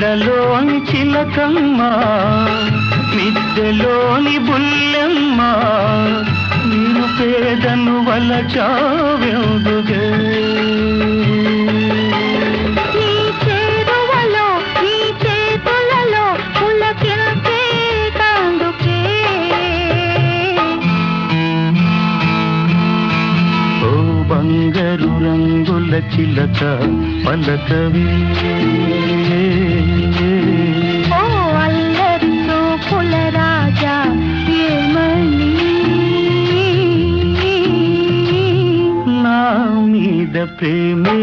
మెడలోని చిలకమ్మ మిద్దెలోని బుల్లెమ్మ నేను పేదను వలచావెందుగే బంగారు రంగుల చిలక పలకవే ఓ అల్లరి చూపుల రాజా ఏమని నా మీద ప్రేమే